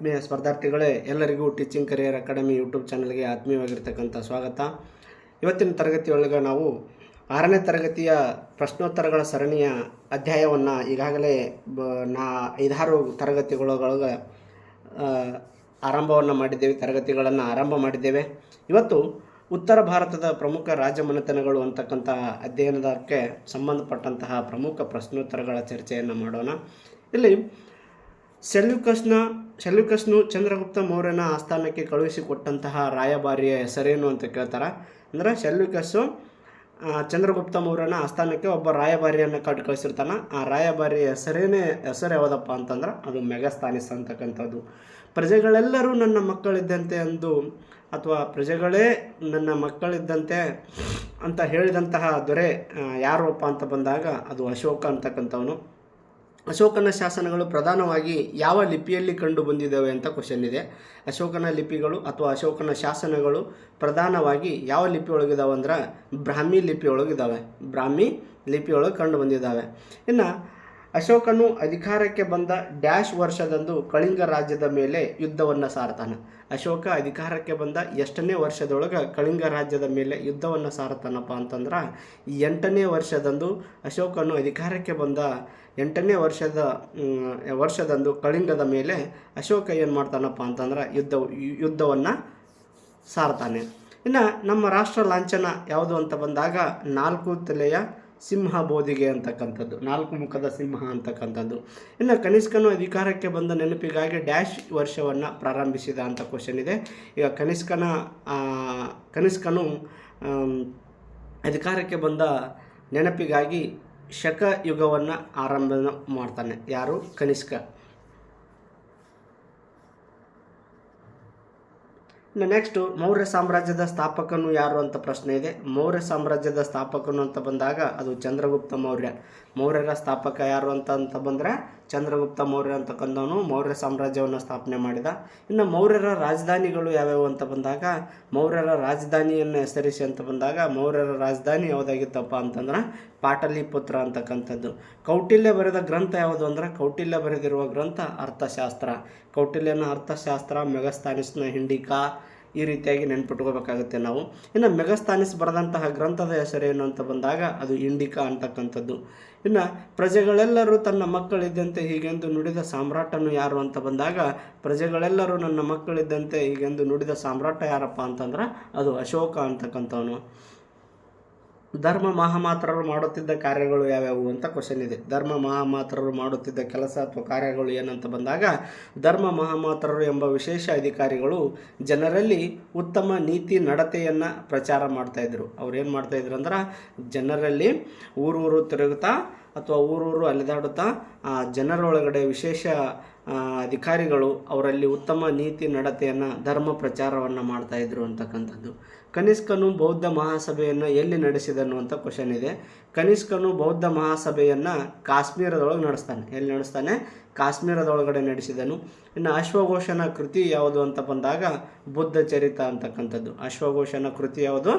ಆತ್ಮೀಯ ಸ್ಪರ್ಧಾರ್ಥಿಗಳೇ, ಎಲ್ಲರಿಗೂ teaching career academy YouTube ಚಾನಲ್ಗೆ ಆತ್ಮೀಯವಾಗಿರ್ತಕ್ಕಂಥ ಸ್ವಾಗತ. ಇವತ್ತಿನ ತರಗತಿಯೊಳಗೆ ನಾವು 6ನೇ ತರಗತಿಯ ಪ್ರಶ್ನೋತ್ತರಗಳ ಸರಣಿಯ ಅಧ್ಯಾಯವನ್ನು ಈಗಾಗಲೇ 5-6 ತರಗತಿಗಳೊಳಗೆ ಆರಂಭವನ್ನು ಮಾಡಿದ್ದೇವೆ, ತರಗತಿಗಳನ್ನು ಆರಂಭ ಮಾಡಿದ್ದೇವೆ. ಇವತ್ತು ಉತ್ತರ ಭಾರತದ ಪ್ರಮುಖ ರಾಜಮನೆತನಗಳು ಅಂತಕ್ಕಂಥ ಅಧ್ಯಯನಕ್ಕೆ ಸಂಬಂಧಪಟ್ಟಂತಹ ಪ್ರಮುಖ ಪ್ರಶ್ನೋತ್ತರಗಳ ಚರ್ಚೆಯನ್ನು ಮಾಡೋಣ. ಇಲ್ಲಿ ಸೆಲ್ಯೂಕಸ್ನು ಚಂದ್ರಗುಪ್ತ ಮೌರ್ಯನ ಆಸ್ಥಾನಕ್ಕೆ ಕಳುಹಿಸಿಕೊಟ್ಟಂತಹ ರಾಯಭಾರಿಯ ಹೆಸರೇನು ಅಂತ ಕೇಳ್ತಾರೆ. ಅಂದರೆ ಸೆಲ್ಯೂಕಸ್ಸು ಚಂದ್ರಗುಪ್ತ ಮೌರ್ಯನ ಆಸ್ಥಾನಕ್ಕೆ ಒಬ್ಬ ರಾಯಭಾರಿಯನ್ನು ಕಳಿಸಿರ್ತಾನೆ. ಆ ರಾಯಭಾರಿಯ ಹೆಸರು ಯಾವುದಪ್ಪ ಅಂತಂದ್ರೆ ಅದು ಮೆಗಸ್ತಾನಿಸ್ ಅಂತಕ್ಕಂಥದ್ದು. ಪ್ರಜೆಗಳೆಲ್ಲರೂ ನನ್ನ ಮಕ್ಕಳಿದ್ದಂತೆ ಅಂದು ಅಥವಾ ಪ್ರಜೆಗಳೇ ನನ್ನ ಮಕ್ಕಳಿದ್ದಂತೆ ಅಂತ ಹೇಳಿದಂತಹ ದೊರೆ ಯಾರಪ್ಪ ಅಂತ ಬಂದಾಗ ಅದು ಅಶೋಕ ಅಂತಕ್ಕಂಥವನು. ಅಶೋಕನ ಶಾಸನಗಳು ಪ್ರಧಾನವಾಗಿ ಯಾವ ಲಿಪಿಯಲ್ಲಿ ಕಂಡು ಬಂದಿದ್ದಾವೆ ಅಂತ ಕ್ವಶನ್ ಇದೆ. ಅಶೋಕನ ಲಿಪಿಗಳು ಅಥವಾ ಅಶೋಕನ ಶಾಸನಗಳು ಪ್ರಧಾನವಾಗಿ ಯಾವ ಲಿಪಿ ಒಳಗಿದಾವೆ ಅಂದ್ರೆ ಬ್ರಾಹ್ಮಿ ಲಿಪಿ ಒಳಗಿದ್ದಾವೆ. ಬ್ರಾಹ್ಮಿ ಲಿಪಿಯೊಳಗೆ ಕಂಡು ಬಂದಿದ್ದಾವೆ. ಇನ್ನು ಅಶೋಕನು ಅಧಿಕಾರಕ್ಕೆ ಬಂದ ಡ್ಯಾಶ್ ವರ್ಷದಂದು ಕಳಿಂಗ ರಾಜ್ಯದ ಮೇಲೆ ಯುದ್ಧವನ್ನು ಸಾರ್ತಾನೆ. ಅಶೋಕ ಅಧಿಕಾರಕ್ಕೆ ಬಂದ ಎಷ್ಟನೇ ವರ್ಷದೊಳಗೆ ಕಳಿಂಗ ರಾಜ್ಯದ ಮೇಲೆ ಯುದ್ಧವನ್ನು ಸಾರ್ತಾನಪ್ಪ ಅಂತಂದ್ರೆ 8ನೇ ವರ್ಷದಂದು ಅಶೋಕನು ಅಧಿಕಾರಕ್ಕೆ ಬಂದ 8ನೇ ವರ್ಷದಂದು ಕಳಿಂಗದ ಮೇಲೆ ಅಶೋಕ ಏನು ಮಾಡ್ತಾನಪ್ಪ ಅಂತಂದ್ರೆ ಯುದ್ಧವನ್ನು ಸಾರ್ತಾನೆ. ಇನ್ನು ನಮ್ಮ ರಾಷ್ಟ್ರ ಲಾಂಛನ ಯಾವುದು ಅಂತ ಬಂದಾಗ 4 ತಲೆಯ ಸಿಂಹ ಬೋಧಿಗೆ ಅಂತಕ್ಕಂಥದ್ದು, 4 ಮುಖದ ಸಿಂಹ ಅಂತಕ್ಕಂಥದ್ದು. ಇನ್ನು ಕನಿಷ್ಕನು ಅಧಿಕಾರಕ್ಕೆ ಬಂದ ನೆನಪಿಗಾಗಿ ಡ್ಯಾಶ್ ವರ್ಷವನ್ನು ಪ್ರಾರಂಭಿಸಿದ ಅಂತ ಕ್ವಶನ್ ಇದೆ. ಈಗ ಕನಿಷ್ಕನು ಅಧಿಕಾರಕ್ಕೆ ಬಂದ ನೆನಪಿಗಾಗಿ ಶಕ ಯುಗವನ್ನು ಆರಂಭ ಮಾಡ್ತಾನೆ. ಯಾರು? ಕನಿಷ್ಕ. ನೆಕ್ಸ್ಟು ಮೌರ್ಯ ಸಾಮ್ರಾಜ್ಯದ ಸ್ಥಾಪಕನು ಯಾರು ಅಂತ ಪ್ರಶ್ನೆ ಇದೆ. ಮೌರ್ಯ ಸಾಮ್ರಾಜ್ಯದ ಸ್ಥಾಪಕನು ಅಂತ ಬಂದಾಗ ಅದು ಚಂದ್ರಗುಪ್ತ ಮೌರ್ಯ. ಮೌರ್ಯರ ಸ್ಥಾಪಕ ಯಾರು ಅಂತ ಬಂದರೆ ಚಂದ್ರಗುಪ್ತ ಮೌರ್ಯ ಅಂತಕ್ಕಂಥವನು ಮೌರ್ಯ ಸಾಮ್ರಾಜ್ಯವನ್ನು ಸ್ಥಾಪನೆ ಮಾಡಿದ. ಇನ್ನು ಮೌರ್ಯರ ರಾಜಧಾನಿಗಳು ಯಾವ್ಯಾವು ಅಂತ ಬಂದಾಗ ಮೌರ್ಯರ ರಾಜಧಾನಿಯನ್ನು ಹೆಸರಿಸಿ ಅಂತ ಬಂದಾಗ ಮೌರ್ಯರ ರಾಜಧಾನಿ ಯಾವುದಾಗಿತ್ತಪ್ಪ ಅಂತಂದ್ರೆ ಪಾಟಲಿಪುತ್ರ ಅಂತಕ್ಕಂಥದ್ದು. ಕೌಟಿಲ್ಯ ಬರೆದ ಗ್ರಂಥ ಯಾವುದು ಅಂದ್ರೆ ಕೌಟಿಲ್ಯ ಬರೆದಿರುವ ಗ್ರಂಥ ಅರ್ಥಶಾಸ್ತ್ರ. ಕೌಟಿಲ್ಯನ ಅರ್ಥಶಾಸ್ತ್ರ, ಮೆಗಸ್ತಾನಿಸ್ನ ಹಿಂಡಿಕಾ, ಈ ರೀತಿಯಾಗಿ ನೆನ್ಪಿಟ್ಕೋಬೇಕಾಗುತ್ತೆ ನಾವು. ಇನ್ನು ಮೆಗಸ್ತಾನಿಸ್ ಬರೆದಂತಹ ಗ್ರಂಥದ ಹೆಸರೇನು ಅಂತ ಬಂದಾಗ ಅದು ಇಂಡಿಕಾ ಅಂತಕ್ಕಂಥದ್ದು. ಇನ್ನು ಪ್ರಜೆಗಳೆಲ್ಲರೂ ತನ್ನ ಮಕ್ಕಳಿದ್ದಂತೆ ಹೀಗೆಂದು ನುಡಿದ ಸಾಮ್ರಾಟನು ಯಾರು ಅಂತ ಬಂದಾಗ ಪ್ರಜೆಗಳೆಲ್ಲರೂ ನನ್ನ ಮಕ್ಕಳಿದ್ದಂತೆ ಹೀಗೆಂದು ನುಡಿದ ಸಾಮ್ರಾಟ ಯಾರಪ್ಪ ಅಂತಂದ್ರೆ ಅದು ಅಶೋಕ ಅಂತಕ್ಕಂಥವನು. ಧರ್ಮ ಮಹಾಮಾತ್ರರು ಮಾಡುತ್ತಿದ್ದ ಕಾರ್ಯಗಳು ಯಾವ್ಯಾವು ಅಂತ ಕ್ವಶನ್ ಇದೆ. ಧರ್ಮ ಮಹಾಮಾತ್ರರು ಮಾಡುತ್ತಿದ್ದ ಕೆಲಸ ಅಥವಾ ಕಾರ್ಯಗಳು ಏನಂತ ಬಂದಾಗ ಧರ್ಮ ಮಹಾಮಾತ್ರರು ಎಂಬ ವಿಶೇಷ ಅಧಿಕಾರಿಗಳು ಜನರಲ್ಲಿ ಉತ್ತಮ ನೀತಿ ನಡತೆಯನ್ನು ಪ್ರಚಾರ ಮಾಡ್ತಾಯಿದ್ರು. ಅವ್ರು ಏನು ಮಾಡ್ತಾಯಿದ್ರು ಅಂದ್ರೆ ಜನರಲ್ಲಿ ಊರೂರು ತಿರುಗುತ್ತಾ ಅಥವಾ ಊರೂರು ಅಲೆದಾಡುತ್ತಾ ಜನರೊಳಗಡೆ ವಿಶೇಷ ಅಧಿಕಾರಿಗಳು ಅವರಲ್ಲಿ ಉತ್ತಮ ನೀತಿ ನಡತೆಯನ್ನು ಧರ್ಮ ಪ್ರಚಾರವನ್ನು ಮಾಡ್ತಾಯಿದ್ರು ಅಂತಕ್ಕಂಥದ್ದು. ಕನಿಷ್ಕನು ಬೌದ್ಧ ಮಹಾಸಭೆಯನ್ನು ಎಲ್ಲಿ ನಡೆಸಿದನು ಅಂತ ಕ್ವಶನ್ ಇದೆ. ಕನಿಷ್ಕನು ಬೌದ್ಧ ಮಹಾಸಭೆಯನ್ನು ಕಾಶ್ಮೀರದೊಳಗೆ ನಡೆಸ್ತಾನೆ. ಎಲ್ಲಿ ನಡೆಸ್ತಾನೆ? ಕಾಶ್ಮೀರದೊಳಗಡೆ ನಡೆಸಿದನು. ಇನ್ನು ಅಶ್ವಘೋಷನ ಕೃತಿ ಯಾವುದು ಅಂತ ಬಂದಾಗ ಬುದ್ಧ ಚರಿತ ಅಂತಕ್ಕಂಥದ್ದು. ಅಶ್ವಘೋಷನ ಕೃತಿ ಯಾವುದು?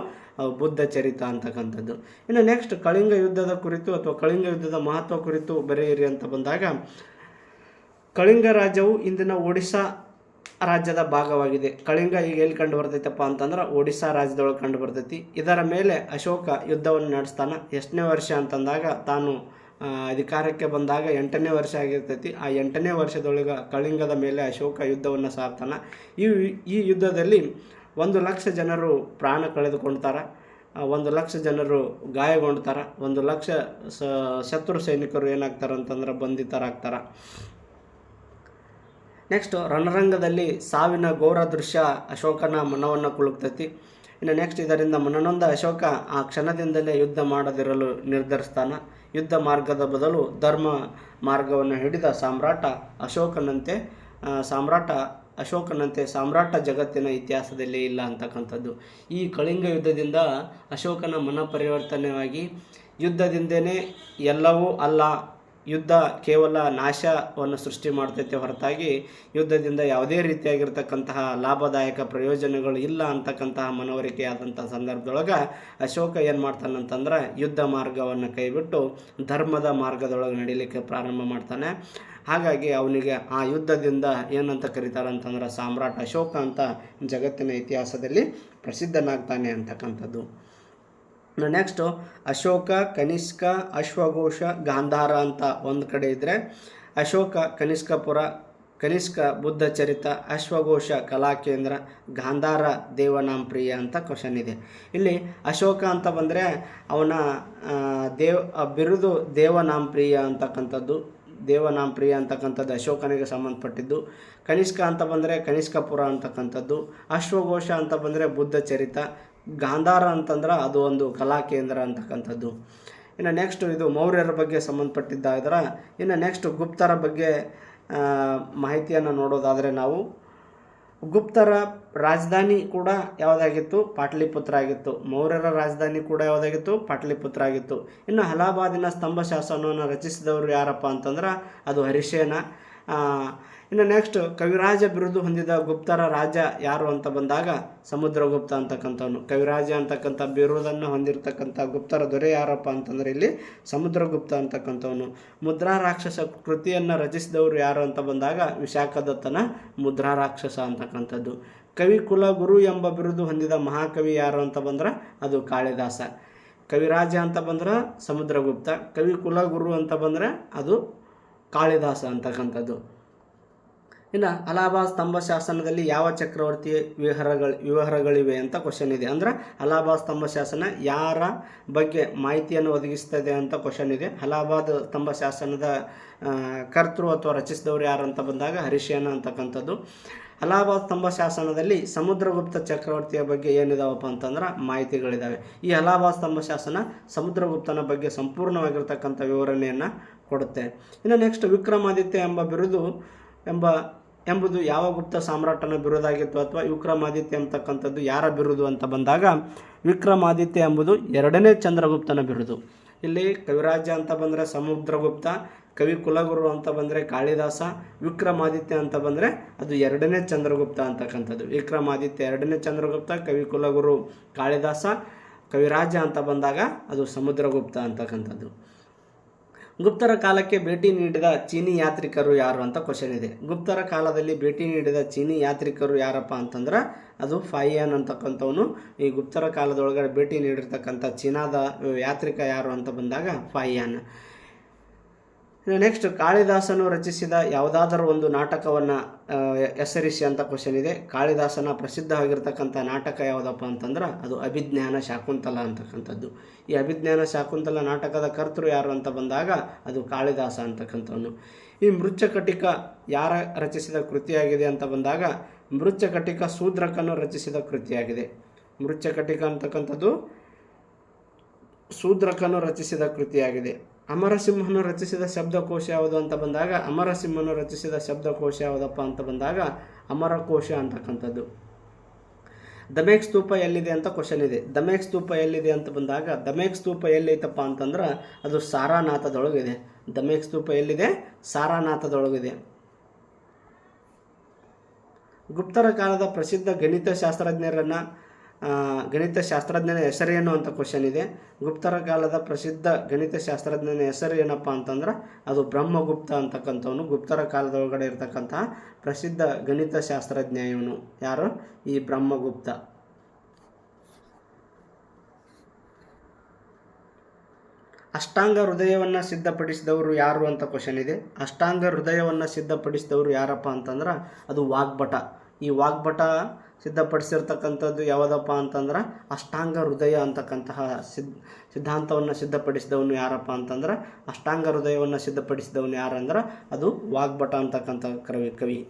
ಬುದ್ಧ ಚರಿತ ಅಂತಕ್ಕಂಥದ್ದು. ಇನ್ನು ನೆಕ್ಸ್ಟ್ ಕಳಿಂಗ ಯುದ್ಧದ ಕುರಿತು ಅಥವಾ ಕಳಿಂಗ ಯುದ್ಧದ ಮಹತ್ವ ಕುರಿತು ಬರೆಯಿರಿ ಅಂತ ಬಂದಾಗ ಕಳಿಂಗ ರಾಜ್ಯವು ಇಂದಿನ ಒಡಿಶಾ ರಾಜ್ಯದ ಭಾಗವಾಗಿದೆ. ಕಳಿಂಗ ಈಗ ಎಲ್ಲಿ ಕಂಡು ಬರ್ತೈತಪ್ಪ ಅಂತಂದ್ರೆ ಒಡಿಶಾ ರಾಜ್ಯದೊಳಗೆ ಕಂಡು ಬರ್ತೈತಿ. ಇದರ ಮೇಲೆ ಅಶೋಕ ಯುದ್ಧವನ್ನು ನಡೆಸ್ತಾನೆ. ಎಷ್ಟನೇ ವರ್ಷ ಅಂತಂದಾಗ ತಾನು ಅಧಿಕಾರಕ್ಕೆ ಬಂದಾಗ 8ನೇ ವರ್ಷ ಆಗಿರ್ತೈತಿ. ಆ 8ನೇ ವರ್ಷದೊಳಗೆ ಕಳಿಂಗದ ಮೇಲೆ ಅಶೋಕ ಯುದ್ಧವನ್ನು ಸಾರ್ತಾನೆ. ಈ ಯುದ್ಧದಲ್ಲಿ 1,00,000 ಜನರು ಪ್ರಾಣ ಕಳೆದುಕೊಳ್ತಾರೆ, 1,00,000 ಜನರು ಗಾಯಗೊಂಡ್ತಾರೆ, 1,00,000 ಶತ್ರು ಸೈನಿಕರು ಏನಾಗ್ತಾರೆ ಅಂತಂದ್ರೆ ಬಂಧಿತರಾಗ್ತಾರೆ. ನೆಕ್ಸ್ಟ್ ರಣರಂಗದಲ್ಲಿ ಸಾವಿನ ಘೋರ ದೃಶ್ಯ ಅಶೋಕನ ಮನವನ್ನು ಕುಲುಕ್ತೈತಿ. ಇನ್ನು ನೆಕ್ಸ್ಟ್ ಇದರಿಂದ ಮನನೊಂದ ಅಶೋಕ ಆ ಕ್ಷಣದಿಂದಲೇ ಯುದ್ಧ ಮಾಡದಿರಲು ನಿರ್ಧರಿಸ್ತಾನೆ. ಯುದ್ಧ ಮಾರ್ಗದ ಬದಲು ಧರ್ಮ ಮಾರ್ಗವನ್ನು ಹಿಡಿದ ಸಾಮ್ರಾಟ ಅಶೋಕನಂತೆ ಸಾಮ್ರಾಟ ಜಗತ್ತಿನ ಇತಿಹಾಸದಲ್ಲಿ ಇಲ್ಲ ಅಂತಕ್ಕಂಥದ್ದು. ಈ ಕಳಿಂಗ ಯುದ್ಧದಿಂದ ಅಶೋಕನ ಮನ ಪರಿವರ್ತನೆಯಾಗಿ ಯುದ್ಧದಿಂದನೇ ಎಲ್ಲವೂ ಅಲ್ಲ, ಯುದ್ಧ ಕೇವಲ ನಾಶವನ್ನು ಸೃಷ್ಟಿ ಮಾಡ್ತೈತೆ ಹೊರತಾಗಿ ಯುದ್ಧದಿಂದ ಯಾವುದೇ ರೀತಿಯಾಗಿರ್ತಕ್ಕಂತಹ ಲಾಭದಾಯಕ ಪ್ರಯೋಜನಗಳು ಇಲ್ಲ ಅಂತಕ್ಕಂತಹ ಮನವರಿಕೆ ಆದಂಥ ಸಂದರ್ಭದೊಳಗೆ ಅಶೋಕ ಏನು ಮಾಡ್ತಾನಂತಂದ್ರೆ ಯುದ್ಧ ಮಾರ್ಗವನ್ನು ಕೈಬಿಟ್ಟು ಧರ್ಮದ ಮಾರ್ಗದೊಳಗೆ ನಡೀಲಿಕ್ಕೆ ಪ್ರಾರಂಭ ಮಾಡ್ತಾನೆ. ಹಾಗಾಗಿ ಅವನಿಗೆ ಆ ಯುದ್ಧದಿಂದ ಏನಂತ ಕರೀತಾರಂತಂದ್ರೆ ಸಾಮ್ರಾಟ್ ಅಶೋಕ ಅಂತ ಜಗತ್ತಿನ ಇತಿಹಾಸದಲ್ಲಿ ಪ್ರಸಿದ್ಧನಾಗ್ತಾನೆ ಅಂತಕ್ಕಂಥದ್ದು. ನೆಕ್ಸ್ಟು ಅಶೋಕ, ಕನಿಷ್ಕ, ಅಶ್ವಘೋಷ, ಗಾಂಧಾರ ಅಂತ ಒಂದು ಕಡೆ ಇದ್ದರೆ, ಅಶೋಕ ಕನಿಷ್ಕಪುರ, ಕನಿಷ್ಕ ಬುದ್ಧ ಚರಿತ, ಅಶ್ವಘೋಷ ಕಲಾಕೇಂದ್ರ, ಗಾಂಧಾರ ದೇವನಾಂಪ್ರಿಯ ಅಂತ ಕ್ವಶನ್ ಇದೆ. ಇಲ್ಲಿ ಅಶೋಕ ಅಂತ ಬಂದರೆ ಅವನ ಬಿರುದು ದೇವನಾಂಪ್ರಿಯ ಅಂತಕ್ಕಂಥದ್ದು. ದೇವನಾಂಪ್ರಿಯ ಅಂತಕ್ಕಂಥದ್ದು ಅಶೋಕನಿಗೆ ಸಂಬಂಧಪಟ್ಟಿದ್ದು. ಕನಿಷ್ಕ ಅಂತ ಬಂದರೆ ಕನಿಷ್ಕಪುರ ಅಂತಕ್ಕಂಥದ್ದು. ಅಶ್ವಘೋಷ ಅಂತ ಬಂದರೆ ಬುದ್ಧ ಚರಿತ. ಗಾಂಧಾರ ಅಂತಂದ್ರೆ ಅದು ಒಂದು ಕಲಾಕೇಂದ್ರ ಅಂತಕ್ಕಂಥದ್ದು. ಇನ್ನು ನೆಕ್ಸ್ಟು ಇದು ಮೌರ್ಯರ ಬಗ್ಗೆ ಸಂಬಂಧಪಟ್ಟಿದ್ದಾದ್ರೆ, ಇನ್ನು ನೆಕ್ಸ್ಟ್ ಗುಪ್ತರ ಬಗ್ಗೆ ಮಾಹಿತಿಯನ್ನು ನೋಡೋದಾದರೆ ನಾವು ಗುಪ್ತರ ರಾಜಧಾನಿ ಕೂಡ ಯಾವುದಾಗಿತ್ತು? ಪಾಟಲಿಪುತ್ರ ಆಗಿತ್ತು. ಮೌರ್ಯರ ರಾಜಧಾನಿ ಕೂಡ ಯಾವುದಾಗಿತ್ತು? ಪಾಟಲಿಪುತ್ರ ಆಗಿತ್ತು. ಇನ್ನು ಅಲಹಾಬಾದಿನ ಸ್ತಂಭ ಶಾಸನವನ್ನು ರಚಿಸಿದವರು ಯಾರಪ್ಪ ಅಂತಂದ್ರೆ ಅದು ಹರಿಶೇನ. ಇನ್ನು ನೆಕ್ಸ್ಟ್ ಕವಿರಾಜ ಬಿರುದು ಹೊಂದಿದ ಗುಪ್ತರ ರಾಜ ಯಾರು ಅಂತ ಬಂದಾಗ ಸಮುದ್ರಗುಪ್ತ ಅಂತಕ್ಕಂಥವನು. ಕವಿರಾಜ ಅಂತಕ್ಕಂಥ ಬಿರುದನ್ನು ಹೊಂದಿರತಕ್ಕಂಥ ಗುಪ್ತರ ದೊರೆ ಯಾರಪ್ಪ ಅಂತಂದರೆ ಇಲ್ಲಿ ಸಮುದ್ರಗುಪ್ತ ಅಂತಕ್ಕಂಥವನು. ಮುದ್ರಾ ರಾಕ್ಷಸ ಕೃತಿಯನ್ನು ರಚಿಸಿದವರು ಯಾರು ಅಂತ ಬಂದಾಗ ವಿಶಾಖದತ್ತನ ಮುದ್ರಾ ರಾಕ್ಷಸ ಅಂತಕ್ಕಂಥದ್ದು. ಕವಿ ಕುಲಗುರು ಎಂಬ ಬಿರುದು ಹೊಂದಿದ ಮಹಾಕವಿ ಯಾರು ಅಂತ ಬಂದ್ರೆ ಅದು ಕಾಳಿದಾಸ. ಕವಿರಾಜ ಅಂತ ಬಂದ್ರೆ ಸಮುದ್ರಗುಪ್ತ, ಕವಿ ಕುಲಗುರು ಅಂತ ಬಂದರೆ ಅದು ಕಾಳಿದಾಸ ಅಂತಕ್ಕಂಥದ್ದು. ಇನ್ನು ಅಲಹಾಬಾದ್ ಸ್ತಂಭ ಶಾಸನದಲ್ಲಿ ಯಾವ ಚಕ್ರವರ್ತಿ ವಿವರಗಳಿವೆ ಅಂತ ಕ್ವಶನ್ ಇದೆ. ಅಂದ್ರೆ ಅಲಹಾಬಾದ್ ಸ್ತಂಭ ಶಾಸನ ಯಾರ ಬಗ್ಗೆ ಮಾಹಿತಿಯನ್ನು ಒದಗಿಸ್ತದೆ ಅಂತ ಕ್ವಶನ್ ಇದೆ. ಅಲಹಾಬಾದ್ ಸ್ತಂಭ ಶಾಸನದ ಕರ್ತೃ ಅಥವಾ ರಚಿಸಿದವರು ಯಾರು ಅಂತ ಬಂದಾಗ ಹರಿಶೇನ ಅಂತಕ್ಕಂಥದ್ದು. ಅಲಹಾಬಾದ್ ಸ್ತಂಭ ಶಾಸನದಲ್ಲಿ ಸಮುದ್ರಗುಪ್ತ ಚಕ್ರವರ್ತಿಯ ಬಗ್ಗೆ ಏನಿದಾವಪ್ಪ ಅಂತಂದ್ರೆ ಮಾಹಿತಿಗಳಿದ್ದಾವೆ. ಈ ಅಲಹಾಬಾದ್ ಸ್ತಂಭ ಶಾಸನ ಸಮುದ್ರಗುಪ್ತನ ಬಗ್ಗೆ ಸಂಪೂರ್ಣವಾಗಿರ್ತಕ್ಕಂಥ ವಿವರಣೆಯನ್ನು ಕೊಡುತ್ತೆ. ಇನ್ನು ನೆಕ್ಸ್ಟ್ ವಿಕ್ರಮಾದಿತ್ಯ ಎಂಬ ಬಿರುದು ಎಂಬುದು ಯಾವ ಗುಪ್ತ ಸಾಮ್ರಾಟನ ಬಿರುದಾಗಿತ್ತು ಅಥವಾ ವಿಕ್ರಮಾದಿತ್ಯ ಅಂತಕ್ಕಂಥದ್ದು ಯಾರ ಬಿರುದು ಅಂತ ಬಂದಾಗ ವಿಕ್ರಮಾದಿತ್ಯ ಎಂಬುದು ಎರಡನೇ ಚಂದ್ರಗುಪ್ತನ ಬಿರುದು. ಇಲ್ಲಿ ಕವಿರಾಜ ಅಂತ ಬಂದರೆ ಸಮುದ್ರಗುಪ್ತ, ಕವಿ ಕುಲಗುರು ಅಂತ ಬಂದರೆ ಕಾಳಿದಾಸ, ವಿಕ್ರಮಾದಿತ್ಯ ಅಂತ ಬಂದರೆ ಅದು ಎರಡನೇ ಚಂದ್ರಗುಪ್ತ ಅಂತಕ್ಕಂಥದ್ದು. ವಿಕ್ರಮಾದಿತ್ಯ ಎರಡನೇ ಚಂದ್ರಗುಪ್ತ, ಕವಿ ಕುಲಗುರು ಕಾಳಿದಾಸ, ಕವಿರಾಜ ಅಂತ ಬಂದಾಗ ಅದು ಸಮುದ್ರಗುಪ್ತ ಅಂತಕ್ಕಂಥದ್ದು. ಗುಪ್ತರ ಕಾಲಕ್ಕೆ ಭೇಟಿ ನೀಡಿದ ಚೀನಿ ಯಾತ್ರಿಕರು ಯಾರು ಅಂತ ಕ್ವಶನ್ ಇದೆ. ಗುಪ್ತರ ಕಾಲದಲ್ಲಿ ಭೇಟಿ ನೀಡಿದ ಚೀನಿ ಯಾತ್ರಿಕರು ಯಾರಪ್ಪ ಅಂತಂದ್ರೆ ಅದು ಫಾಯಿಯಾನ್ ಅಂತಕ್ಕಂಥವನು. ಈ ಗುಪ್ತರ ಕಾಲದೊಳಗಡೆ ಭೇಟಿ ನೀಡಿರ್ತಕ್ಕಂಥ ಚೀನಾದ ಯಾತ್ರಿಕ ಯಾರು ಅಂತ ಬಂದಾಗ ಫಾಯಿಯಾನ್. ನೆಕ್ಸ್ಟ್ ಕಾಳಿದಾಸನು ರಚಿಸಿದ ಯಾವುದಾದರೂ ಒಂದು ನಾಟಕವನ್ನು ಹೆಸರಿಸಿ ಅಂತ ಕ್ವಶನ್ ಇದೆ. ಕಾಳಿದಾಸನ ಪ್ರಸಿದ್ಧವಾಗಿರ್ತಕ್ಕಂಥ ನಾಟಕ ಯಾವುದಪ್ಪ ಅಂತಂದ್ರೆ ಅದು ಅಭಿಜ್ಞಾನ ಶಾಕುಂತಲ ಅಂತಕ್ಕಂಥದ್ದು. ಈ ಅಭಿಜ್ಞಾನ ಶಾಕುಂತಲ ನಾಟಕದ ಕರ್ತೃ ಯಾರು ಅಂತ ಬಂದಾಗ ಅದು ಕಾಳಿದಾಸ ಅಂತಕ್ಕಂಥವನು. ಈ ಮೃಚ್ಛಕಟಿಕ ಯಾರ ರಚಿಸಿದ ಕೃತಿಯಾಗಿದೆ ಅಂತ ಬಂದಾಗ ಮೃಚ್ಛಕಟಿಕ ಶೂದ್ರಕನು ರಚಿಸಿದ ಕೃತಿಯಾಗಿದೆ. ಮೃಚ್ಛಕಟಿಕ ಅಂತಕ್ಕಂಥದ್ದು ಶೂದ್ರಕನು ರಚಿಸಿದ ಕೃತಿಯಾಗಿದೆ. ಅಮರಸಿಂಹನು ರಚಿಸಿದ ಶಬ್ದಕೋಶ ಯಾವುದು ಅಂತ ಬಂದಾಗ ಅಮರಸಿಂಹನು ರಚಿಸಿದ ಶಬ್ದಕೋಶ ಯಾವುದಪ್ಪ ಅಂತ ಬಂದಾಗ ಅಮರಕೋಶ ಅಂತಕ್ಕಂಥದ್ದು. ದಮೇಕ್ ಸ್ತೂಪ ಎಲ್ಲಿದೆ ಅಂತ ಕ್ವಶನ್ ಇದೆ. ದಮೇಕ್ ಸ್ತೂಪ ಎಲ್ಲಿದೆ ಅಂತ ಬಂದಾಗ ದಮೇಕ್ ಸ್ತೂಪ ಎಲ್ಲೈತಪ್ಪ ಅಂತಂದ್ರೆ ಅದು ಸಾರಾನಾಥದೊಳಗಿದೆ. ದಮೇಕ್ ಸ್ತೂಪ ಎಲ್ಲಿದೆ? ಸಾರಾನಾಥದೊಳಗಿದೆ. ಗುಪ್ತರ ಕಾಲದ ಪ್ರಸಿದ್ಧ ಗಣಿತಶಾಸ್ತ್ರಜ್ಞನ ಹೆಸರೇನು ಅಂತ ಕ್ವಶನ್ ಇದೆ. ಗುಪ್ತರ ಕಾಲದ ಪ್ರಸಿದ್ಧ ಗಣಿತಶಾಸ್ತ್ರಜ್ಞನ ಹೆಸರು ಏನಪ್ಪ ಅಂತಂದ್ರೆ ಅದು ಬ್ರಹ್ಮಗುಪ್ತ ಅಂತಕ್ಕಂಥವನು. ಗುಪ್ತರ ಕಾಲದೊಳಗಡೆ ಇರತಕ್ಕಂತಹ ಪ್ರಸಿದ್ಧ ಗಣಿತಶಾಸ್ತ್ರಜ್ಞ ಇವನು. ಯಾರು? ಈ ಬ್ರಹ್ಮಗುಪ್ತ. ಅಷ್ಟಾಂಗ ಹೃದಯವನ್ನು ಸಿದ್ಧಪಡಿಸಿದವರು ಯಾರು ಅಂತ ಕ್ವಶನ್ ಇದೆ. ಅಷ್ಟಾಂಗ ಹೃದಯವನ್ನು ಸಿದ್ಧಪಡಿಸಿದವರು ಯಾರಪ್ಪ ಅಂತಂದ್ರೆ ಅದು ವಾಗ್ಭಟ. ಈ ವಾಗ್ಭಟ ಸಿದ್ಧಪಡಿಸಿರ್ತಕ್ಕಂಥದ್ದು ಯಾವುದಪ್ಪ ಅಂತಂದ್ರೆ ಅಷ್ಟಾಂಗ ಹೃದಯ ಅಂತಕ್ಕಂತಹ ಸಿದ್ಧಾಂತವನ್ನು ಸಿದ್ಧಪಡಿಸಿದವನು ಯಾರಪ್ಪ ಅಂತಂದ್ರೆ ಅಷ್ಟಾಂಗ ಹೃದಯವನ್ನು ಸಿದ್ಧಪಡಿಸಿದವನು ಯಾರಂದ್ರೆ ಅದು ವಾಗ್ಭಟ ಅಂತಕ್ಕಂಥ ಕವಿ.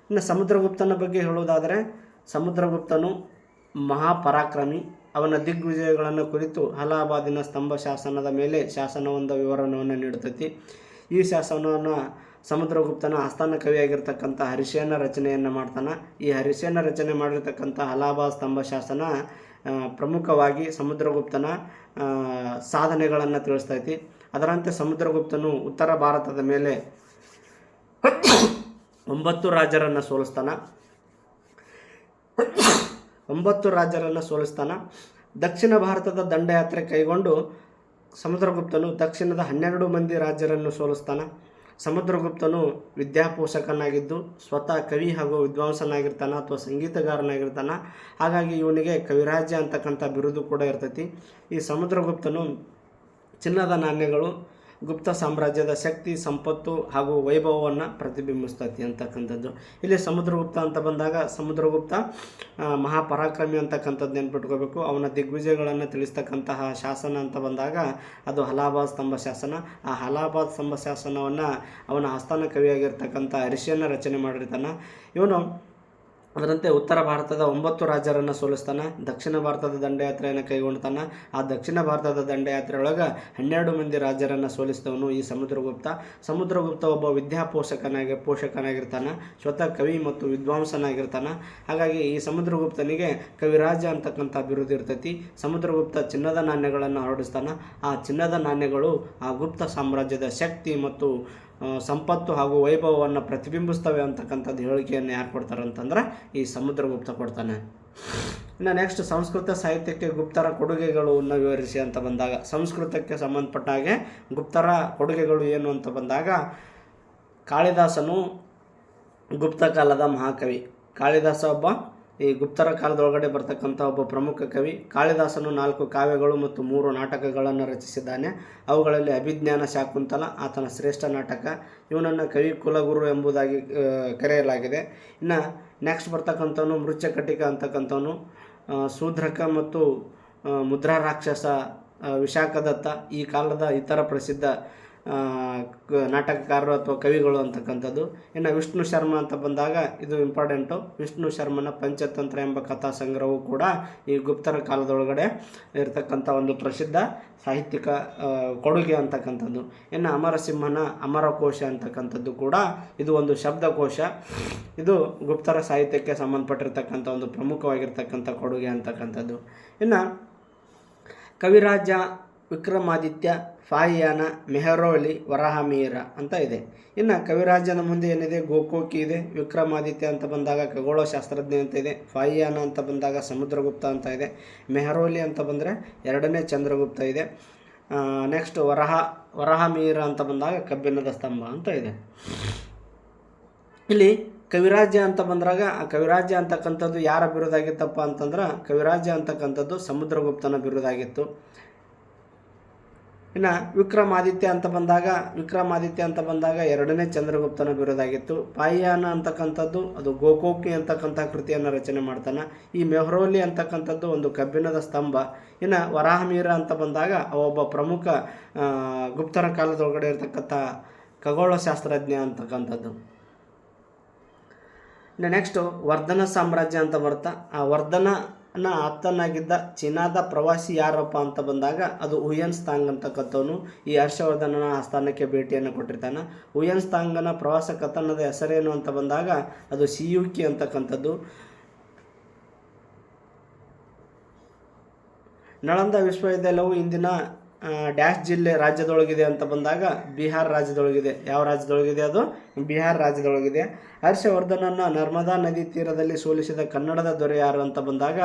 ಇನ್ನು ಸಮುದ್ರಗುಪ್ತನ ಬಗ್ಗೆ ಹೇಳುವುದಾದರೆ ಸಮುದ್ರಗುಪ್ತನು ಮಹಾಪರಾಕ್ರಮಿ. ಅವನ ದಿಗ್ವಿಜಯಗಳನ್ನು ಕುರಿತು ಅಲಹಾಬಾದಿನ ಸ್ತಂಭ ಶಾಸನದ ಮೇಲೆ ಶಾಸನವೊಂದು ವಿವರಣೆಯನ್ನು ನೀಡುತ್ತೈತಿ. ಈ ಶಾಸನವನ್ನು ಸಮುದ್ರಗುಪ್ತನ ಆಸ್ಥಾನ ಕವಿಯಾಗಿರ್ತಕ್ಕಂಥ ಹರಿಶೇನ ರಚನೆಯನ್ನು ಮಾಡ್ತಾನೆ. ಈ ಹರಿಶೇನ ರಚನೆ ಮಾಡಿರ್ತಕ್ಕಂಥ ಅಲಹಾಬಾದ್ ಸ್ತಂಭ ಶಾಸನ ಪ್ರಮುಖವಾಗಿ ಸಮುದ್ರಗುಪ್ತನ ಸಾಧನೆಗಳನ್ನು ತಿಳಿಸ್ತೈತಿ. ಅದರಂತೆ ಸಮುದ್ರಗುಪ್ತನು ಉತ್ತರ ಭಾರತದ ಮೇಲೆ 9 ರಾಜರನ್ನು ಸೋಲಿಸ್ತಾನ. ದಕ್ಷಿಣ ಭಾರತದ ದಂಡಯಾತ್ರೆ ಕೈಗೊಂಡು ಸಮುದ್ರಗುಪ್ತನು ದಕ್ಷಿಣದ 12 ಮಂದಿ ರಾಜರನ್ನು ಸೋಲಿಸ್ತಾನ. ಸಮುದ್ರಗುಪ್ತನು ವಿದ್ಯಾಪೋಷಕನಾಗಿದ್ದು ಸ್ವತಃ ಕವಿ ಹಾಗೂ ವಿದ್ವಾಂಸನಾಗಿರ್ತಾನೆ ಅಥವಾ ಸಂಗೀತಗಾರನಾಗಿರ್ತಾನೆ. ಹಾಗಾಗಿ ಇವನಿಗೆ ಕವಿರಾಜ ಅಂತಕ್ಕಂಥ ಬಿರುದು ಕೂಡ ಇರ್ತೈತಿ. ಈ ಸಮುದ್ರಗುಪ್ತನು ಚಿನ್ನದ ನಾಣ್ಯಗಳು ಗುಪ್ತ ಸಾಮ್ರಾಜ್ಯದ ಶಕ್ತಿ, ಸಂಪತ್ತು ಹಾಗೂ ವೈಭವವನ್ನು ಪ್ರತಿಬಿಂಬಿಸ್ತೈತಿ ಅಂತಕ್ಕಂಥದ್ದು. ಇಲ್ಲಿ ಸಮುದ್ರಗುಪ್ತ ಅಂತ ಬಂದಾಗ ಸಮುದ್ರಗುಪ್ತ ಮಹಾಪರಾಕ್ರಮಿ ಅಂತಕ್ಕಂಥದ್ದು ನೆನ್ಪಿಟ್ಕೋಬೇಕು. ಅವನ ದಿಗ್ವಿಜಯಗಳನ್ನು ತಿಳಿಸ್ತಕ್ಕಂತಹ ಶಾಸನ ಅಂತ ಬಂದಾಗ ಅದು ಅಲಹಾಬಾದ್ ಸ್ತಂಭ ಶಾಸನ. ಆ ಅಲಹಾಬಾದ್ ಸ್ತಂಭ ಶಾಸನವನ್ನು ಅವನ ಆಸ್ಥಾನ ಕವಿಯಾಗಿರ್ತಕ್ಕಂಥ ಋಷಿಯನ್ನು ರಚನೆ ಮಾಡಿರ್ತಾನೆ. ಇವನು ಅದರಂತೆ ಉತ್ತರ ಭಾರತದ 9 ರಾಜರನ್ನು ಸೋಲಿಸ್ತಾನೆ. ದಕ್ಷಿಣ ಭಾರತದ ದಂಡಯಾತ್ರೆಯನ್ನು ಕೈಗೊಂಡ್ತಾನೆ. ಆ ದಕ್ಷಿಣ ಭಾರತದ ದಂಡಯಾತ್ರೆಯೊಳಗೆ 12 ಮಂದಿ ರಾಜರನ್ನು ಸೋಲಿಸಿದವನು ಈ ಸಮುದ್ರಗುಪ್ತ ಒಬ್ಬ ಪೋಷಕನಾಗಿರ್ತಾನೆ. ಸ್ವತಃ ಕವಿ ಮತ್ತು ವಿದ್ವಾಂಸನಾಗಿರ್ತಾನೆ. ಹಾಗಾಗಿ ಈ ಸಮುದ್ರಗುಪ್ತನಿಗೆ ಕವಿರಾಜ ಅಂತಕ್ಕಂಥ ಬಿರುದು ಇರ್ತೈತಿ. ಸಮುದ್ರಗುಪ್ತ ಚಿನ್ನದ ನಾಣ್ಯಗಳನ್ನು ಹೊರಡಿಸ್ತಾನೆ. ಆ ಚಿನ್ನದ ನಾಣ್ಯಗಳು ಆ ಗುಪ್ತ ಸಾಮ್ರಾಜ್ಯದ ಶಕ್ತಿ ಮತ್ತು ಸಂಪತ್ತು ಹಾಗೂ ವೈಭವವನ್ನು ಪ್ರತಿಬಿಂಬಿಸ್ತವೆ ಅಂತಕ್ಕಂಥದ್ದು ಹೇಳಿಕೆಯನ್ನು ಯಾರು ಕೊಡ್ತಾರೆ ಅಂತಂದ್ರೆ ಈ ಸಮುದ್ರಗುಪ್ತ ಕೊಡ್ತಾನೆ. ಇನ್ನು ನೆಕ್ಸ್ಟ್ ಸಂಸ್ಕೃತ ಸಾಹಿತ್ಯಕ್ಕೆ ಗುಪ್ತರ ಕೊಡುಗೆಗಳನ್ನು ವಿವರಿಸಿ ಅಂತ ಬಂದಾಗ ಸಂಸ್ಕೃತಕ್ಕೆ ಸಂಬಂಧಪಟ್ಟ ಹಾಗೆ ಗುಪ್ತರ ಕೊಡುಗೆಗಳು ಏನು ಅಂತ ಬಂದಾಗ ಕಾಳಿದಾಸನು ಗುಪ್ತ ಕಾಲದ ಮಹಾಕವಿ. ಕಾಳಿದಾಸ ಒಬ್ಬ ಈ ಗುಪ್ತರ ಕಾಲದೊಳಗಡೆ ಬರ್ತಕ್ಕಂಥ ಒಬ್ಬ ಪ್ರಮುಖ ಕವಿ. ಕಾಳಿದಾಸನು 4 ಕಾವ್ಯಗಳು ಮತ್ತು 3 ನಾಟಕಗಳನ್ನು ರಚಿಸಿದ್ದಾನೆ. ಅವುಗಳಲ್ಲಿ ಅಭಿಜ್ಞಾನ ಶಾಕುಂತಲ ಆತನ ಶ್ರೇಷ್ಠ ನಾಟಕ. ಇವನನ್ನು ಕವಿ ಕುಲಗುರು ಎಂಬುದಾಗಿ ಕರೆಯಲಾಗಿದೆ. ಇನ್ನು ನೆಕ್ಸ್ಟ್ ಬರ್ತಕ್ಕಂಥವನು ಮೃಚ್ಛಕಟಿಕ ಅಂತಕ್ಕಂಥವನು ಶೂದ್ರಕ ಮತ್ತು ಮುದ್ರಾ ರಾಕ್ಷಸ, ವಿಶಾಖದತ್ತ ಈ ಕಾಲದ ಇತರ ಪ್ರಸಿದ್ಧ ನಾಟಕಕಾರರು ಅಥವಾ ಕವಿಗಳು ಅಂತಕ್ಕಂಥದ್ದು. ಇನ್ನು ವಿಷ್ಣು ಶರ್ಮ ಅಂತ ಬಂದಾಗ ಇದು ಇಂಪಾರ್ಟೆಂಟು. ವಿಷ್ಣು ಶರ್ಮನ ಪಂಚತಂತ್ರ ಎಂಬ ಕಥಾ ಸಂಗ್ರಹವು ಕೂಡ ಈ ಗುಪ್ತರ ಕಾಲದೊಳಗಡೆ ಇರತಕ್ಕಂಥ ಒಂದು ಪ್ರಸಿದ್ಧ ಸಾಹಿತ್ಯಿಕ ಕೊಡುಗೆ ಅಂತಕ್ಕಂಥದ್ದು. ಇನ್ನು ಅಮರಸಿಂಹನ ಅಮರಕೋಶ ಅಂತಕ್ಕಂಥದ್ದು ಕೂಡ ಇದು ಒಂದು ಶಬ್ದಕೋಶ. ಇದು ಗುಪ್ತರ ಸಾಹಿತ್ಯಕ್ಕೆ ಸಂಬಂಧಪಟ್ಟಿರ್ತಕ್ಕಂಥ ಒಂದು ಪ್ರಮುಖವಾಗಿರ್ತಕ್ಕಂಥ ಕೊಡುಗೆ ಅಂತಕ್ಕಂಥದ್ದು. ಇನ್ನು ಕವಿರಾಜ, ವಿಕ್ರಮಾದಿತ್ಯ, ಫಾಹಿಯಾನ, ಮೆಹರೌಲಿ, ವರಾಹಮಿಹಿರ ಅಂತ ಇದೆ. ಇನ್ನು ಕವಿರಾಜನ ಮುಂದೆ ಏನಿದೆ, ಗೋಕೋಕಿ ಇದೆ. ವಿಕ್ರಮಾದಿತ್ಯ ಅಂತ ಬಂದಾಗ ಖಗೋಳಶಾಸ್ತ್ರಜ್ಞ ಅಂತ ಇದೆ. ಫಾಹಿಯಾನ ಅಂತ ಬಂದಾಗ ಸಮುದ್ರಗುಪ್ತ ಅಂತ ಇದೆ. ಮೆಹರೌಲಿ ಅಂತ ಬಂದರೆ 2ನೇ ಚಂದ್ರಗುಪ್ತ ಇದೆ. ನೆಕ್ಸ್ಟ್ ವರಾಹಮಿಹಿರ ಅಂತ ಬಂದಾಗ ಕಬ್ಬಿಣದ ಸ್ತಂಭ ಅಂತ ಇದೆ. ಇಲ್ಲಿ ಕವಿರಾಜ್ಯ ಅಂತ ಬಂದಾಗ ಆ ಕವಿರಾಜ್ಯ ಅಂತಕ್ಕಂಥದ್ದು ಯಾರ ಬಿರುದಾಗಿತ್ತಪ್ಪ ಅಂತಂದ್ರೆ ಕವಿರಾಜ್ಯ ಅಂತಕ್ಕಂಥದ್ದು ಸಮುದ್ರಗುಪ್ತನ ಬಿರುದಾಗಿತ್ತು. ಇನ್ನು ವಿಕ್ರಮಾದಿತ್ಯ ಅಂತ ಬಂದಾಗ 2ನೇ ಚಂದ್ರಗುಪ್ತನ ಬಿರುದಾಗಿತ್ತು. ಫಾಹಿಯಾನ ಅಂತಕ್ಕಂಥದ್ದು ಅದು ಗೋಕೋಕಿ ಅಂತಕ್ಕಂಥ ಕೃತಿಯನ್ನು ರಚನೆ ಮಾಡ್ತಾನೆ. ಈ ಮೆಹರೌಲಿ ಅಂತಕ್ಕಂಥದ್ದು ಒಂದು ಕಬ್ಬಿಣದ ಸ್ತಂಭ. ಇನ್ನು ವರಾಹಮಿಹಿರ ಅಂತ ಬಂದಾಗ ಒಬ್ಬ ಪ್ರಮುಖ ಗುಪ್ತರ ಕಾಲದೊಳಗಡೆ ಇರತಕ್ಕಂಥ ಖಗೋಳಶಾಸ್ತ್ರಜ್ಞ ಅಂತಕ್ಕಂಥದ್ದು. ಇನ್ನು ನೆಕ್ಸ್ಟು ವರ್ಧನ ಸಾಮ್ರಾಜ್ಯ ಅಂತ ಬರ್ತಾ ಆ ವರ್ಧನನ ಆಪ್ತನಾಗಿದ್ದ ಚೀನಾದ ಪ್ರವಾಸಿ ಯಾರಪ್ಪ ಅಂತ ಬಂದಾಗ ಅದು ಹುಯನ್ ತ್ಸಾಂಗ್ ಅಂತಕ್ಕಂಥವನು ಈ ಹರ್ಷವರ್ಧನನ ಆಸ್ಥಾನಕ್ಕೆ ಭೇಟಿಯನ್ನು ಕೊಟ್ಟಿರ್ತಾನೆ. ಹುಯನ್ ತ್ಸಾಂಗನ ಪ್ರವಾಸ ಕಥನದ ಹೆಸರೇನು ಅಂತ ಬಂದಾಗ ಅದು ಸಿಯುಕಿ ಅಂತಕ್ಕಂಥದ್ದು. ನಳಂದ ವಿಶ್ವವಿದ್ಯಾಲಯವು ಇಂದಿನ ಡ್ಯಾಶ್ ಜಿಲ್ಲೆ ರಾಜ್ಯದೊಳಗಿದೆ ಅಂತ ಬಂದಾಗ ಬಿಹಾರ್ ರಾಜ್ಯದೊಳಗಿದೆ. ಯಾವ ರಾಜ್ಯದೊಳಗಿದೆ? ಅದು ಬಿಹಾರ್ ರಾಜ್ಯದೊಳಗಿದೆ. ಹರ್ಷವರ್ಧನನ್ನು ನರ್ಮದಾ ನದಿ ತೀರದಲ್ಲಿ ಸೋಲಿಸಿದ ಕನ್ನಡದ ದೊರೆ ಯಾರು ಅಂತ ಬಂದಾಗ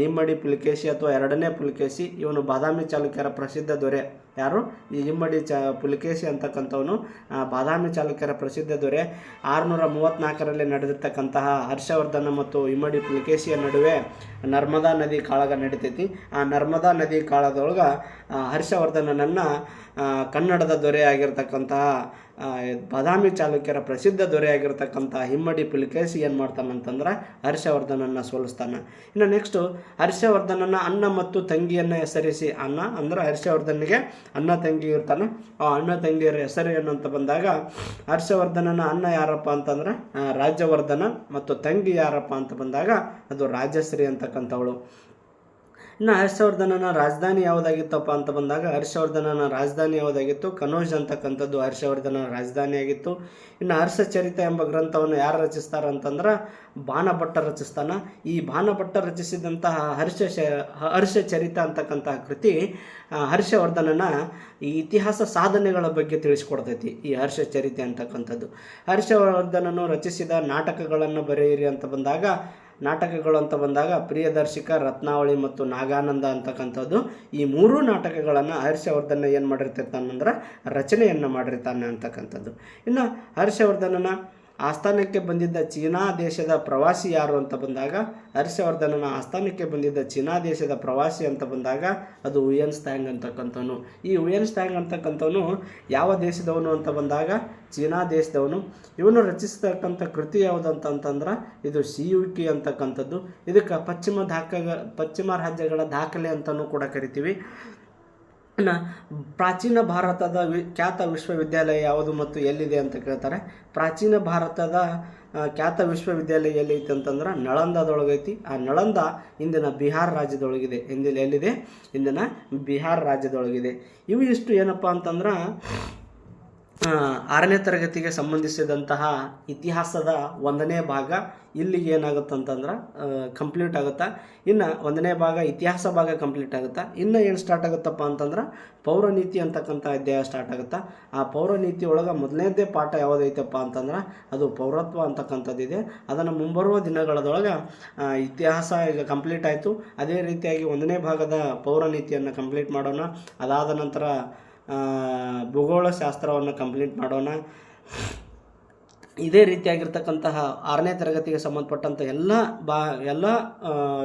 ಇಮ್ಮಡಿ ಪುಲಿಕೇಶಿ ಅಥವಾ 2ನೇ ಪುಲಿಕೇಶಿ. ಇವನು ಬಾದಾಮಿ ಚಾಲುಕ್ಯರ ಪ್ರಸಿದ್ಧ ದೊರೆ. ಯಾರು? ಈ ಇಮ್ಮಡಿ ಪುಲಿಕೇಶಿ ಅಂತಕ್ಕಂಥವನು ಬಾದಾಮಿ ಚಾಲುಕ್ಯರ ಪ್ರಸಿದ್ಧ ದೊರೆ. 634ರಲ್ಲಿ ನಡೆದಿರ್ತಕ್ಕಂತಹ ಹರ್ಷವರ್ಧನ ಮತ್ತು ಇಮ್ಮಡಿ ಪುಲಿಕೇಶಿಯ ನಡುವೆ ನರ್ಮದಾ ನದಿ ಕಾಳಗ ನಡೀತೈತಿ. ಆ ನರ್ಮದಾ ನದಿ ಕಾಳದೊಳಗೆ ಹರ್ಷವರ್ಧನನನ್ನು ಕನ್ನಡದ ದೊರೆಯಾಗಿರ್ತಕ್ಕಂತಹ ಬಾದಾಮಿ ಚಾಲುಕ್ಯರ ಪ್ರಸಿದ್ಧ ದೊರೆಯಾಗಿರ್ತಕ್ಕಂಥ ಇಮ್ಮಡಿ ಪುಲಿಕೇಶಿ ಏನು ಮಾಡ್ತಾನಂತಂದ್ರೆ ಹರ್ಷವರ್ಧನನ್ನು ಸೋಲಿಸ್ತಾನೆ. ಇನ್ನು ನೆಕ್ಸ್ಟು ಹರ್ಷವರ್ಧನನ ಅಣ್ಣ ಮತ್ತು ತಂಗಿಯನ್ನು ಹೆಸರಿಸಿ. ಅಣ್ಣ ಅಂದ್ರೆ ಹರ್ಷವರ್ಧನಿಗೆ ಅಣ್ಣ ತಂಗಿ ಇರ್ತಾನೆ. ಆ ಅಣ್ಣ ತಂಗಿಯರ ಹೆಸರು ಏನು ಅಂತ ಬಂದಾಗ ಹರ್ಷವರ್ಧನನ ಅಣ್ಣ ಯಾರಪ್ಪ ಅಂತಂದ್ರೆ ರಾಜ್ಯವರ್ಧನ ಮತ್ತು ತಂಗಿ ಯಾರಪ್ಪ ಅಂತ ಬಂದಾಗ ಅದು ರಾಜಶ್ರೀ ಅಂತಕ್ಕಂಥವಳು. ಇನ್ನು ಹರ್ಷವರ್ಧನನ ರಾಜಧಾನಿ ಯಾವುದಾಗಿತ್ತಪ್ಪ ಅಂತ ಬಂದಾಗ ಹರ್ಷವರ್ಧನನ ರಾಜಧಾನಿ ಯಾವುದಾಗಿತ್ತು? ಕನೌಜ್ ಅಂತಕ್ಕಂಥದ್ದು ಹರ್ಷವರ್ಧನನ ರಾಜಧಾನಿಯಾಗಿತ್ತು. ಇನ್ನು ಹರ್ಷಚರಿತ ಎಂಬ ಗ್ರಂಥವನ್ನು ಯಾರು ರಚಿಸ್ತಾರೆ ಅಂತಂದ್ರೆ ಬಾಣಭಟ್ಟ ರಚಿಸ್ತಾನ. ಈ ಬಾಣಭಟ್ಟ ರಚಿಸಿದಂತಹ ಹರ್ಷಚರಿತ ಅಂತಕ್ಕಂತಹ ಕೃತಿ ಹರ್ಷವರ್ಧನನ ಈ ಇತಿಹಾಸ ಸಾಧನೆಗಳ ಬಗ್ಗೆ ತಿಳಿಸ್ಕೊಡ್ತೈತಿ ಈ ಹರ್ಷಚರಿತೆ ಅಂತಕ್ಕಂಥದ್ದು. ಹರ್ಷವರ್ಧನನು ರಚಿಸಿದ ನಾಟಕಗಳನ್ನು ಬರೆಯಿರಿ ಅಂತ ಬಂದಾಗ ಪ್ರಿಯದರ್ಶಿಕ, ರತ್ನಾವಳಿ ಮತ್ತು ನಾಗಾನಂದ ಅಂತಕ್ಕಂಥದ್ದು ಈ ಮೂರೂ ನಾಟಕಗಳನ್ನು ಹರ್ಷವರ್ಧನ ಏನು ಮಾಡಿರ್ತಿರ್ತಾನಂದ್ರೆ ರಚನೆಯನ್ನು ಮಾಡಿರ್ತಾನೆ ಅಂತಕ್ಕಂಥದ್ದು. ಇನ್ನು ಹರ್ಷವರ್ಧನನ ಆಸ್ಥಾನಕ್ಕೆ ಬಂದಿದ್ದ ಚೀನಾ ದೇಶದ ಪ್ರವಾಸಿ ಯಾರು ಅಂತ ಬಂದಾಗ ಹರ್ಷವರ್ಧನನ ಆಸ್ಥಾನಕ್ಕೆ ಬಂದಿದ್ದ ಚೀನಾ ದೇಶದ ಪ್ರವಾಸಿ ಅಂತ ಬಂದಾಗ ಅದು ಹುಯೆನ್ ತ್ಸಾಂಗ್ ಅಂತಕ್ಕಂಥವನು. ಈ ಹುಯೆನ್ ತ್ಸಾಂಗ್ ಅಂತಕ್ಕಂಥವನು ಯಾವ ದೇಶದವನು ಅಂತ ಬಂದಾಗ ಚೀನಾ ದೇಶದವನು. ಇವನು ರಚಿಸ್ತಕ್ಕಂಥ ಕೃತಿ ಯಾವುದಂತಂದ್ರೆ ಇದು ಸಿಯುಕಿ ಅಂತಕ್ಕಂಥದ್ದು. ಇದಕ್ಕೆ ಪಶ್ಚಿಮ ರಾಜ್ಯಗಳ ದಾಖಲೆ ಅಂತಲೂ ಕೂಡ ಕರಿತೀವಿ. ಪ್ರಾಚೀನ ಭಾರತದ ಖ್ಯಾತ ವಿಶ್ವವಿದ್ಯಾಲಯ ಯಾವುದು ಮತ್ತು ಎಲ್ಲಿದೆ ಅಂತ ಕೇಳ್ತಾರೆ. ಪ್ರಾಚೀನ ಭಾರತದ ಖ್ಯಾತ ವಿಶ್ವವಿದ್ಯಾಲಯ ಎಲ್ಲೈತೆ ಅಂತಂದ್ರೆ ನಳಂದದೊಳಗೈತಿ. ಆ ನಳಂದ ಇಂದಿನ ಬಿಹಾರ ರಾಜ್ಯದೊಳಗಿದೆ. ಎಲ್ಲಿದೆ? ಇಂದಿನ ಬಿಹಾರ ರಾಜ್ಯದೊಳಗಿದೆ. ಇವು ಇಷ್ಟು ಏನಪ್ಪ ಅಂತಂದ್ರೆ 6ನೇ ತರಗತಿಗೆ ಸಂಬಂಧಿಸಿದಂತಹ ಇತಿಹಾಸದ 1ನೇ ಭಾಗ ಇಲ್ಲಿಗೆ ಏನಾಗುತ್ತಂತಂದ್ರೆ ಕಂಪ್ಲೀಟ್ ಆಗುತ್ತಾ. ಇನ್ನು 1ನೇ ಭಾಗ ಇತಿಹಾಸ ಭಾಗ ಕಂಪ್ಲೀಟ್ ಆಗುತ್ತಾ. ಇನ್ನು ಏನು ಸ್ಟಾರ್ಟ್ ಆಗುತ್ತಪ್ಪ ಅಂತಂದ್ರೆ ಪೌರನೀತಿ ಅಂತಕ್ಕಂಥ ಅಧ್ಯಾಯ ಸ್ಟಾರ್ಟ್ ಆಗುತ್ತಾ. ಆ ಪೌರನೀತಿ ಒಳಗೆ 1ನೇದೇ ಪಾಠ ಯಾವುದೈತಪ್ಪ ಅಂತಂದ್ರೆ ಅದು ಪೌರತ್ವ ಅಂತಕ್ಕಂಥದ್ದಿದೆ. ಅದನ್ನು ಮುಂಬರುವ ದಿನಗಳದೊಳಗೆ ಇತಿಹಾಸ ಈಗ ಕಂಪ್ಲೀಟ್ ಆಯಿತು. ಅದೇ ರೀತಿಯಾಗಿ 1ನೇ ಭಾಗದ ಪೌರನೀತಿಯನ್ನು ಕಂಪ್ಲೀಟ್ ಮಾಡೋಣ. ಅದಾದ ನಂತರ ಭೂಗೋಳ ಶಾಸ್ತ್ರವನ್ನು ಕಂಪ್ಲೀಟ್ ಮಾಡೋಣ. ಇದೇ ರೀತಿಯಾಗಿರ್ತಕ್ಕಂತಹ 6ನೇ ತರಗತಿಗೆ ಸಂಬಂಧಪಟ್ಟಂಥ ಎಲ್ಲ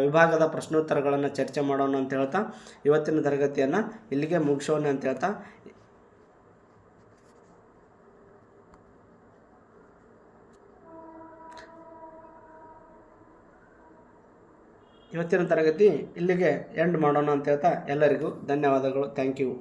ವಿಭಾಗದ ಪ್ರಶ್ನೋತ್ತರಗಳನ್ನು ಚರ್ಚೆ ಮಾಡೋಣ ಅಂತ ಹೇಳ್ತಾ ಇವತ್ತಿನ ತರಗತಿಯನ್ನು ಇಲ್ಲಿಗೆ ಮುಗಿಸೋಣ ಅಂತ ಹೇಳ್ತಾ ಇವತ್ತಿನ ತರಗತಿ ಇಲ್ಲಿಗೆ ಎಂಡ್ ಮಾಡೋಣ ಅಂತ ಹೇಳ್ತಾ ಎಲ್ಲರಿಗೂ ಧನ್ಯವಾದಗಳು. Thank you.